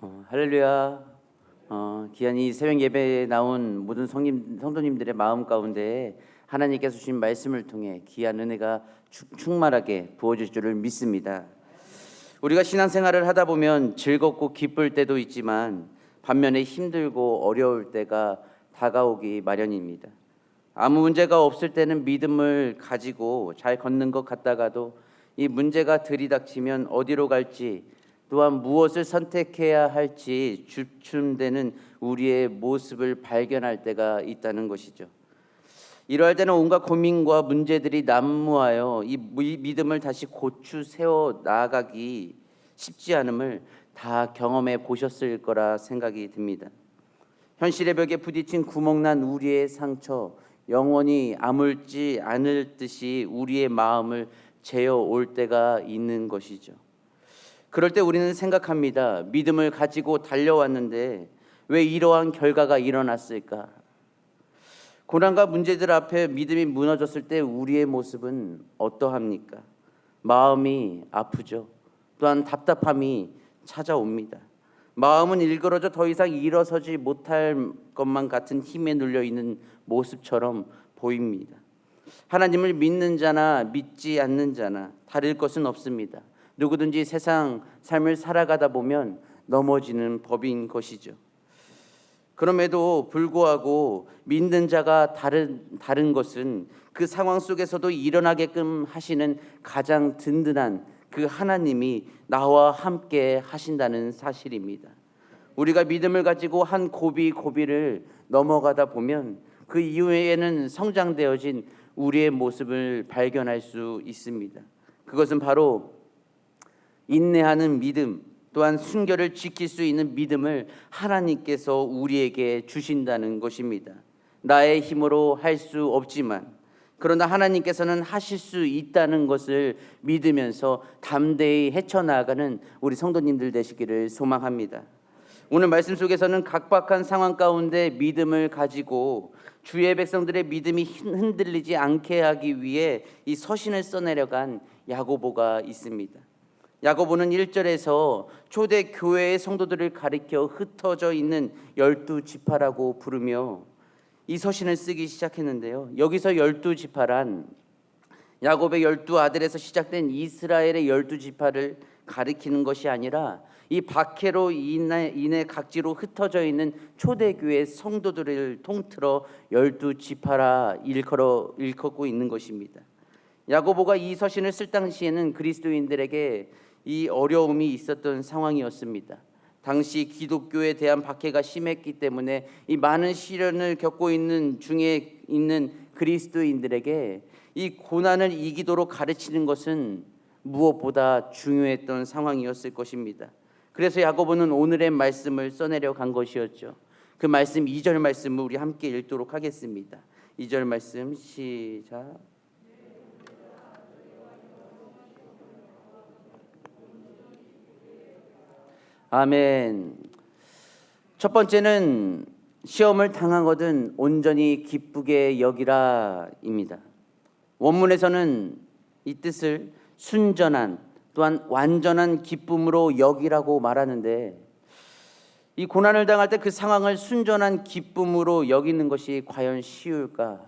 할렐루야. 귀한 이 새벽 예배에 나온 모든 성도님들의 마음 가운데 하나님께서 주신 말씀을 통해 귀한 은혜가 충만하게 부어질 줄을 믿습니다. 우리가 신앙생활을 하다 보면 즐겁고 기쁠 때도 있지만 반면에 힘들고 어려울 때가 다가오기 마련입니다. 아무 문제가 없을 때는 믿음을 가지고 잘 걷는 것 같다가도 이 문제가 들이닥치면 어디로 갈지 또한 무엇을 선택해야 할지 주춤되는 우리의 모습을 발견할 때가 있다는 것이죠. 이러할 때는 온갖 고민과 문제들이 난무하여 이 믿음을 다시 고추 세워 나아가기 쉽지 않음을 다 경험해 보셨을 거라 생각이 듭니다. 현실의 벽에 부딪힌 구멍난 우리의 상처, 영원히 아물지 않을 듯이 우리의 마음을 재어 올 때가 있는 것이죠. 그럴 때 우리는 생각합니다. 믿음을 가지고 달려왔는데 왜 이러한 결과가 일어났을까? 고난과 문제들 앞에 믿음이 무너졌을 때 우리의 모습은 어떠합니까? 마음이 아프죠. 또한 답답함이 찾아옵니다. 마음은 일그러져 더 이상 일어서지 못할 것만 같은 힘에 눌려 있는 모습처럼 보입니다. 하나님을 믿는 자나 믿지 않는 자나 다를 것은 없습니다. 누구든지 세상 삶을 살아가다 보면 넘어지는 법인 것이죠. 그럼에도 불구하고 믿는 자가 다른 것은 그 상황 속에서도 일어나게끔 하시는 가장 든든한 그 하나님이 나와 함께 하신다는 사실입니다. 우리가 믿음을 가지고 한 고비를 넘어가다 보면 그 이후에는 성장되어진 우리의 모습을 발견할 수 있습니다. 그것은 바로 인내하는 믿음, 또한 순결을 지킬 수 있는 믿음을 하나님께서 우리에게 주신다는 것입니다. 나의 힘으로 할 수 없지만 그러나 하나님께서는 하실 수 있다는 것을 믿으면서 담대히 헤쳐나가는 우리 성도님들 되시기를 소망합니다. 오늘 말씀 속에서는 각박한 상황 가운데 믿음을 가지고 주의 백성들의 믿음이 흔들리지 않게 하기 위해 이 서신을 써내려간 야고보가 있습니다. 야고보는 1절에서 초대 교회의 성도들을 가리켜 흩어져 있는 12지파라고 부르며 이 서신을 쓰기 시작했는데요. 여기서 12지파란 야곱의 12아들에서 시작된 이스라엘의 12지파를 가리키는 것이 아니라 이 박해로 인해 각지로 흩어져 있는 초대교회 성도들을 통틀어 12지파라 일컫고 있는 것입니다. 야고보가 이 서신을 쓸 당시에는 그리스도인들에게 이 어려움이 있었던 상황이었습니다. 당시 기독교에 대한 박해가 심했기 때문에 이 많은 시련을 겪고 있는 중에 있는 그리스도인들에게 이 고난을 이기도록 가르치는 것은 무엇보다 중요했던 상황이었을 것입니다. 그래서 야고보는 오늘의 말씀을 써내려 간 것이었죠. 그 말씀 2절 말씀을 우리 함께 읽도록 하겠습니다. 2절 말씀 시작. 아멘. 첫 번째는 시험을 당하거든 온전히 기쁘게 여기라입니다. 원문에서는 이 뜻을 순전한 또한 완전한 기쁨으로 여기라고 말하는데 이 고난을 당할 때 그 상황을 순전한 기쁨으로 여기는 것이 과연 쉬울까?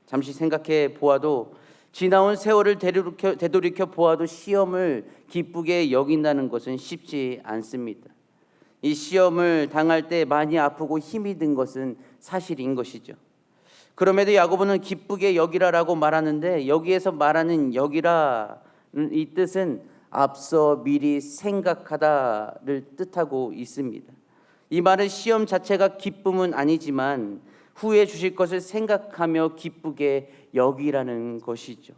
잠시 생각해 보아도 지나온 세월을 되돌이켜 보아도 시험을 기쁘게 여긴다는 것은 쉽지 않습니다. 이 시험을 당할 때 많이 아프고 힘이 든 것은 사실인 것이죠. 그럼에도 야고보는 기쁘게 여기라라고 말하는데 여기에서 말하는 여기라 이 뜻은 앞서 미리 생각하다를 뜻하고 있습니다. 이 말은 시험 자체가 기쁨은 아니지만 후에 주실 것을 생각하며 기쁘게 여기라는 것이죠.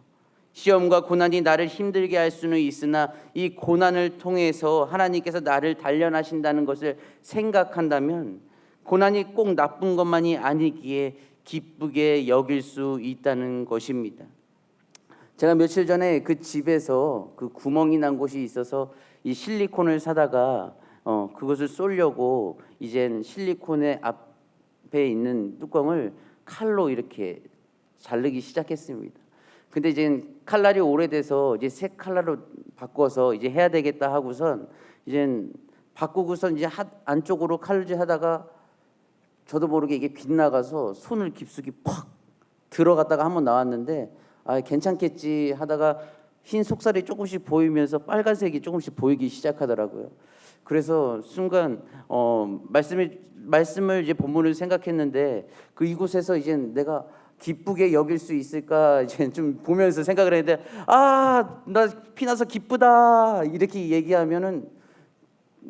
시험과 고난이 나를 힘들게 할 수는 있으나 이 고난을 통해서 하나님께서 나를 단련하신다는 것을 생각한다면 고난이 꼭 나쁜 것만이 아니기에 기쁘게 여길 수 있다는 것입니다. 제가 며칠 전에 그 집에서 그 구멍이 난 곳이 있어서 이 실리콘을 사다가 그것을 쏘려고 이젠 실리콘의 앞에 있는 뚜껑을 칼로 이렇게 자르기 시작했습니다. 근데 이제 칼날이 오래돼서 이제 새 칼날로 바꿔서 이제 해야 되겠다 하고선 이젠 바꾸고서 이제 안쪽으로 칼질하다가 저도 모르게 이게 빗나가서 손을 깊숙이 팍 들어갔다가 한번 나왔는데 괜찮겠지 하다가 흰 속살이 조금씩 보이면서 빨간색이 조금씩 보이기 시작하더라고요. 그래서 순간 말씀을 이제 본문을 생각했는데 그 이곳에서 이제 내가 기쁘게 여길 수 있을까 이제 좀 보면서 생각을 했는데 나 피나서 기쁘다 이렇게 얘기하면은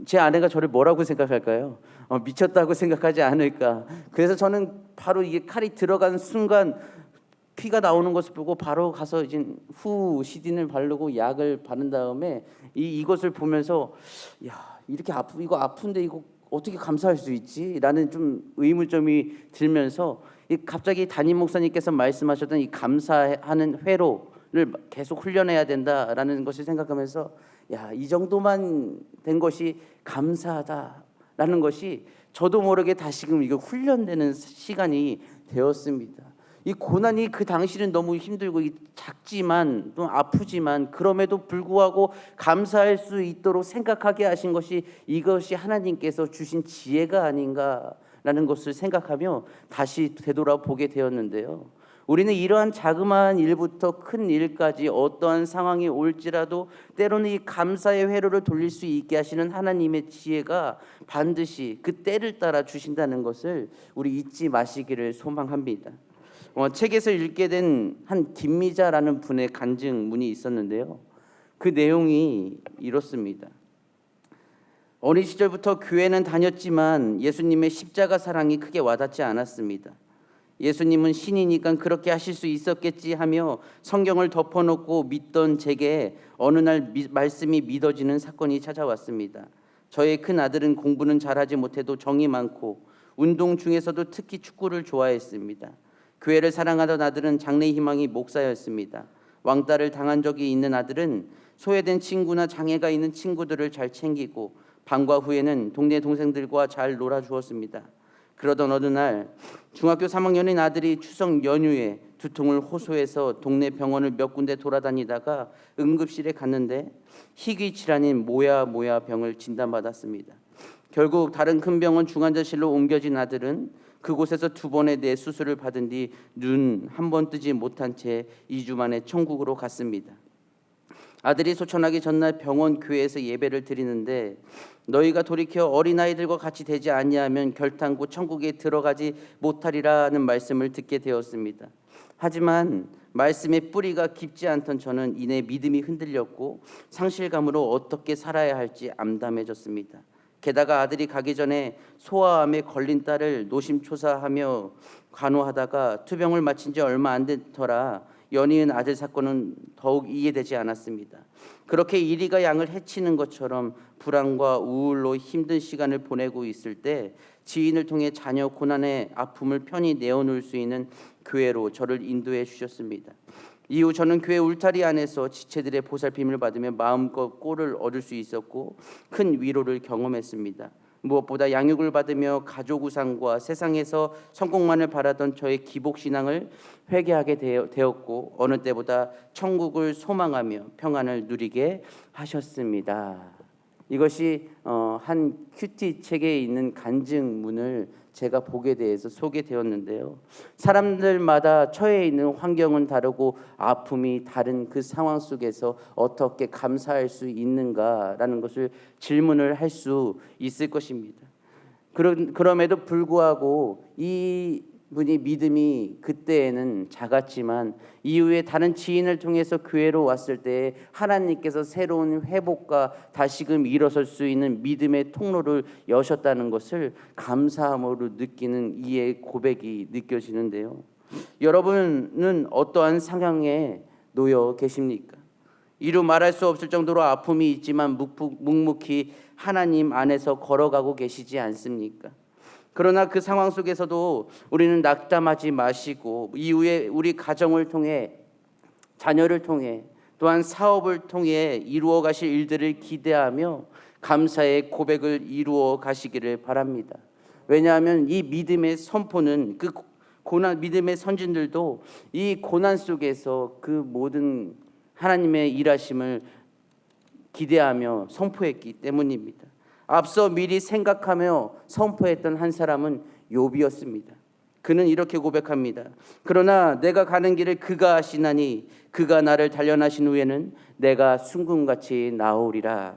제 아내가 저를 뭐라고 생각할까요? 미쳤다고 생각하지 않을까. 그래서 저는 바로 이게 칼이 들어간 순간 피가 나오는 것을 보고 바로 가서 이제 시딘을 바르고 약을 바른 다음에 이것을 보면서 이렇게 이거 아픈데 이거 어떻게 감사할 수 있지? 라는 좀 의문점이 들면서 갑자기 담임 목사님께서 말씀하셨던 이 감사하는 회로를 계속 훈련해야 된다라는 것을 생각하면서 이 정도만 된 것이 감사하다라는 것이 저도 모르게 다시금 이거 훈련되는 시간이 되었습니다. 이 고난이 그 당시는 너무 힘들고 작지만 또 아프지만 그럼에도 불구하고 감사할 수 있도록 생각하게 하신 것이 이것이 하나님께서 주신 지혜가 아닌가라는 것을 생각하며 다시 되돌아보게 되었는데요. 우리는 이러한 자그마한 일부터 큰 일까지 어떠한 상황이 올지라도 때로는 이 감사의 회로를 돌릴 수 있게 하시는 하나님의 지혜가 반드시 그 때를 따라 주신다는 것을 우리 잊지 마시기를 소망합니다. 책에서 읽게 된 한 김미자라는 분의 간증문이 있었는데요. 그 내용이 이렇습니다. 어린 시절부터 교회는 다녔지만 예수님의 십자가 사랑이 크게 와닿지 않았습니다. 예수님은 신이니까 그렇게 하실 수 있었겠지 하며 성경을 덮어놓고 믿던 제게 어느 날 말씀이 믿어지는 사건이 찾아왔습니다. 저의 큰 아들은 공부는 잘하지 못해도 정이 많고 운동 중에서도 특히 축구를 좋아했습니다. 교회를 사랑하던 아들은 장래 희망이 목사였습니다. 왕따를 당한 적이 있는 아들은 소외된 친구나 장애가 있는 친구들을 잘 챙기고 방과 후에는 동네 동생들과 잘 놀아주었습니다. 그러던 어느 날 중학교 3학년인 아들이 추석 연휴에 두통을 호소해서 동네 병원을 몇 군데 돌아다니다가 응급실에 갔는데 희귀 질환인 모야 병을 진단받았습니다. 결국 다른 큰 병원 중환자실로 옮겨진 아들은 그곳에서 2번의 뇌 수술을 받은 뒤 눈 한 번 뜨지 못한 채 2주 만에 천국으로 갔습니다. 아들이 소천하기 전날 병원 교회에서 예배를 드리는데 너희가 돌이켜 어린아이들과 같이 되지 아니하면 결탄코 천국에 들어가지 못하리라는 말씀을 듣게 되었습니다. 하지만 말씀의 뿌리가 깊지 않던 저는 이내 믿음이 흔들렸고 상실감으로 어떻게 살아야 할지 암담해졌습니다. 게다가 아들이 가기 전에 소아암에 걸린 딸을 노심초사하며 간호하다가 투병을 마친 지 얼마 안 된 터라 연이은 아들 사건은 더욱 이해되지 않았습니다. 그렇게 이리가 양을 해치는 것처럼 불안과 우울로 힘든 시간을 보내고 있을 때 지인을 통해 자녀 고난의 아픔을 편히 내어놓을 수 있는 교회로 저를 인도해 주셨습니다. 이후 저는 교회 울타리 안에서 지체들의 보살핌을 받으며 마음껏 꼴을 얻을 수 있었고 큰 위로를 경험했습니다. 무엇보다 양육을 받으며 가족 우상과 세상에서 성공만을 바라던 저의 기복신앙을 회개하게 되었고 어느 때보다 천국을 소망하며 평안을 누리게 하셨습니다. 이것이 한 큐티 책에 있는 간증문을 제가 보게 돼서 소개되었는데요. 사람들마다 처해 있는 환경은 다르고 아픔이 다른 그 상황 속에서 어떻게 감사할 수 있는가라는 것을 질문을 할 수 있을 것입니다. 그럼에도 불구하고 이 분이 믿음이 그때에는 작았지만 이후에 다른 지인을 통해서 교회로 왔을 때 하나님께서 새로운 회복과 다시금 일어설 수 있는 믿음의 통로를 여셨다는 것을 감사함으로 느끼는 이의 고백이 느껴지는데요. 여러분은 어떠한 상황에 놓여 계십니까? 이루 말할 수 없을 정도로 아픔이 있지만 묵묵히 하나님 안에서 걸어가고 계시지 않습니까? 그러나 그 상황 속에서도 우리는 낙담하지 마시고 이후에 우리 가정을 통해 자녀를 통해 또한 사업을 통해 이루어 가실 일들을 기대하며 감사의 고백을 이루어 가시기를 바랍니다. 왜냐하면 이 믿음의 선포는 그 고난 믿음의 선진들도 이 고난 속에서 그 모든 하나님의 일하심을 기대하며 선포했기 때문입니다. 앞서 미리 생각하며 선포했던 한 사람은 욥이었습니다. 그는 이렇게 고백합니다. 그러나 내가 가는 길을 그가 아시나니 그가 나를 단련하신 후에는 내가 순금같이 나오리라.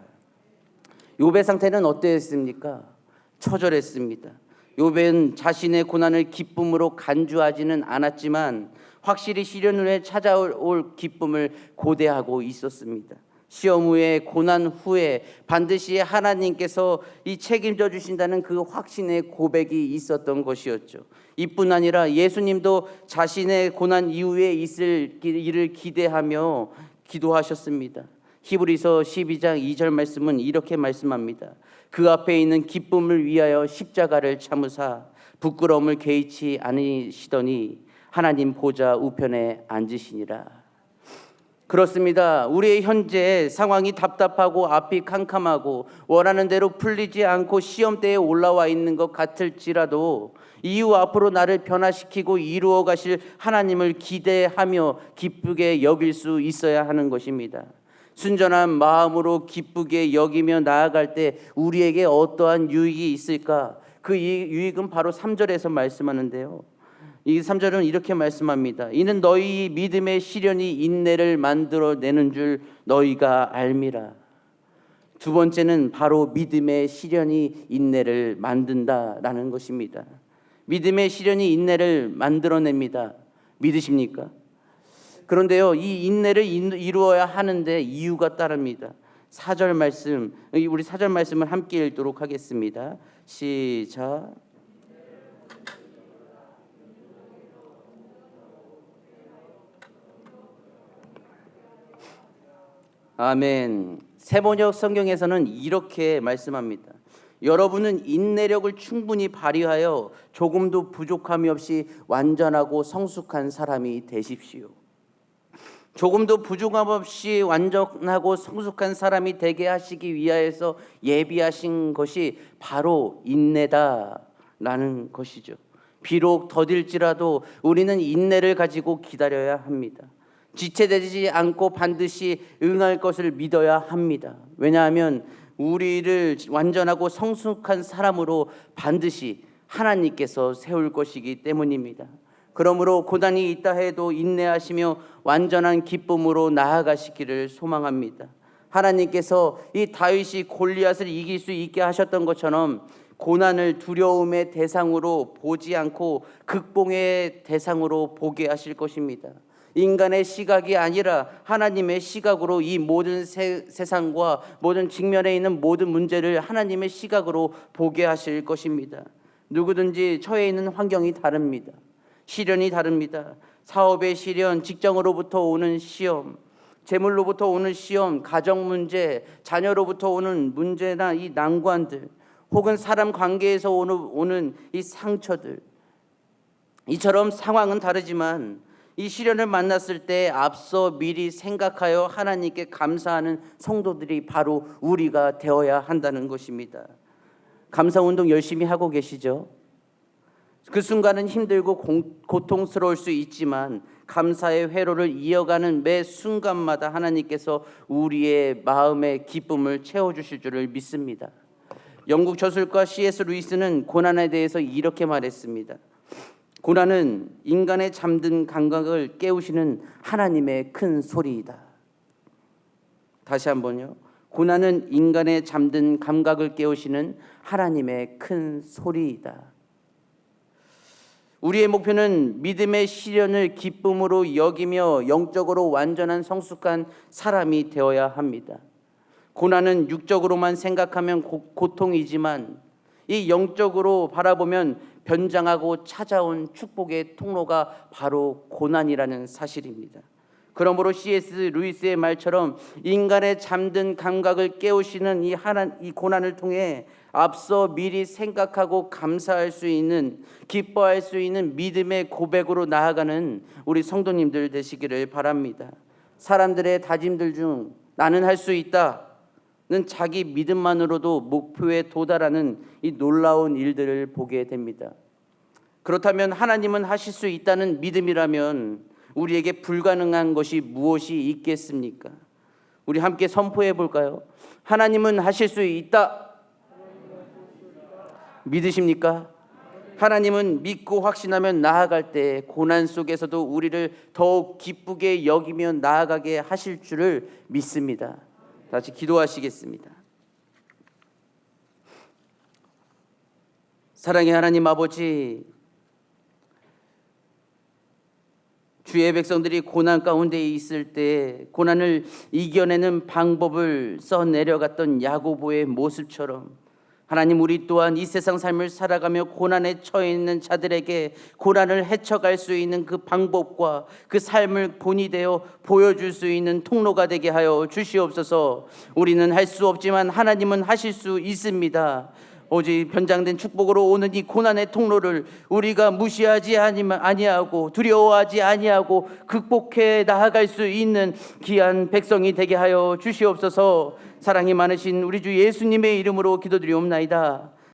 욥의 상태는 어땠습니까? 처절했습니다. 욥은 자신의 고난을 기쁨으로 간주하지는 않았지만 확실히 시련 후에 찾아올 기쁨을 고대하고 있었습니다. 시험 후에, 고난 후에 반드시 하나님께서 이 책임져 주신다는 그 확신의 고백이 있었던 것이었죠. 이뿐 아니라 예수님도 자신의 고난 이후에 있을 일을 기대하며 기도하셨습니다. 히브리서 12장 2절 말씀은 이렇게 말씀합니다. 그 앞에 있는 기쁨을 위하여 십자가를 참으사 부끄러움을 개의치 않으시더니 하나님 보좌 우편에 앉으시니라. 그렇습니다. 우리의 현재 상황이 답답하고 앞이 캄캄하고 원하는 대로 풀리지 않고 시험대에 올라와 있는 것 같을지라도 이후 앞으로 나를 변화시키고 이루어 가실 하나님을 기대하며 기쁘게 여길 수 있어야 하는 것입니다. 순전한 마음으로 기쁘게 여기며 나아갈 때 우리에게 어떠한 유익이 있을까? 그 유익은 바로 3절에서 말씀하는데요. 이 3절은 이렇게 말씀합니다. 이는 너희 믿음의 시련이 인내를 만들어내는 줄 너희가 알미라. 두 번째는 바로 믿음의 시련이 인내를 만든다라는 것입니다. 믿음의 시련이 인내를 만들어냅니다. 믿으십니까? 그런데요, 이 인내를 이루어야 하는데 이유가 따릅니다. 4절 말씀, 우리 4절 말씀을 함께 읽도록 하겠습니다. 시작. 아멘. 세번역 성경에서는 이렇게 말씀합니다. 여러분은 인내력을 충분히 발휘하여 조금도 부족함이 없이 완전하고 성숙한 사람이 되십시오. 조금도 부족함 없이 완전하고 성숙한 사람이 되게 하시기 위하여서 예비하신 것이 바로 인내다라는 것이죠. 비록 더딜지라도 우리는 인내를 가지고 기다려야 합니다. 지체되지 않고 반드시 응할 것을 믿어야 합니다. 왜냐하면 우리를 완전하고 성숙한 사람으로 반드시 하나님께서 세울 것이기 때문입니다. 그러므로 고난이 있다 해도 인내하시며 완전한 기쁨으로 나아가시기를 소망합니다. 하나님께서 이 다윗이 골리앗을 이길 수 있게 하셨던 것처럼 고난을 두려움의 대상으로 보지 않고 극복의 대상으로 보게 하실 것입니다. 인간의 시각이 아니라 하나님의 시각으로 이 모든 세상과 모든 직면에 있는 모든 문제를 하나님의 시각으로 보게 하실 것입니다. 누구든지 처해 있는 환경이 다릅니다. 시련이 다릅니다. 사업의 시련, 직장으로부터 오는 시험, 재물로부터 오는 시험, 가정 문제, 자녀로부터 오는 문제나 이 난관들, 혹은 사람 관계에서 오는 이 상처들, 이처럼 상황은 다르지만 이 시련을 만났을 때 앞서 미리 생각하여 하나님께 감사하는 성도들이 바로 우리가 되어야 한다는 것입니다. 감사운동 열심히 하고 계시죠? 그 순간은 힘들고 고통스러울 수 있지만 감사의 회로를 이어가는 매 순간마다 하나님께서 우리의 마음의 기쁨을 채워주실 줄을 믿습니다. 영국 저술가 C.S. 루이스는 고난에 대해서 이렇게 말했습니다. 고난은 인간의 잠든 감각을 깨우시는 하나님의 큰 소리이다. 다시 한번요. 고난은 인간의 잠든 감각을 깨우시는 하나님의 큰 소리이다. 우리의 목표는 믿음의 시련을 기쁨으로 여기며 영적으로 완전한 성숙한 사람이 되어야 합니다. 고난은 육적으로만 생각하면 고통이지만 이 영적으로 바라보면 변장하고 찾아온 축복의 통로가 바로 고난이라는 사실입니다. 그러므로 C.S. 루이스의 말처럼 인간의 잠든 감각을 깨우시는 이 고난을 통해 앞서 미리 생각하고 감사할 수 있는, 기뻐할 수 있는 믿음의 고백으로 나아가는 우리 성도님들 되시기를 바랍니다. 사람들의 다짐들 중 나는 할 수 있다는 자기 믿음만으로도 목표에 도달하는 이 놀라운 일들을 보게 됩니다. 그렇다면 하나님은 하실 수 있다는 믿음이라면 우리에게 불가능한 것이 무엇이 있겠습니까? 우리 함께 선포해 볼까요? 하나님은 하실 수 있다. 믿으십니까? 하나님은 믿고 확신하면 나아갈 때 고난 속에서도 우리를 더욱 기쁘게 여기며 나아가게 하실 줄을 믿습니다. 다시 기도하시겠습니다. 사랑의 하나님 아버지, 주의 백성들이 고난 가운데 있을 때 고난을 이겨내는 방법을 써내려갔던 야고보의 모습처럼 하나님, 우리 또한 이 세상 삶을 살아가며 고난에 처해 있는 자들에게 고난을 헤쳐갈 수 있는 그 방법과 그 삶을 본이 되어 보여줄 수 있는 통로가 되게 하여 주시옵소서. 우리는 할 수 없지만 하나님은 하실 수 있습니다. 오직 변장된 축복으로 오는 이 고난의 통로를 우리가 무시하지 아니하고 두려워하지 아니하고 극복해 나아갈 수 있는 귀한 백성이 되게 하여 주시옵소서. 사랑이 많으신 우리 주 예수님의 이름으로 기도드리옵나이다.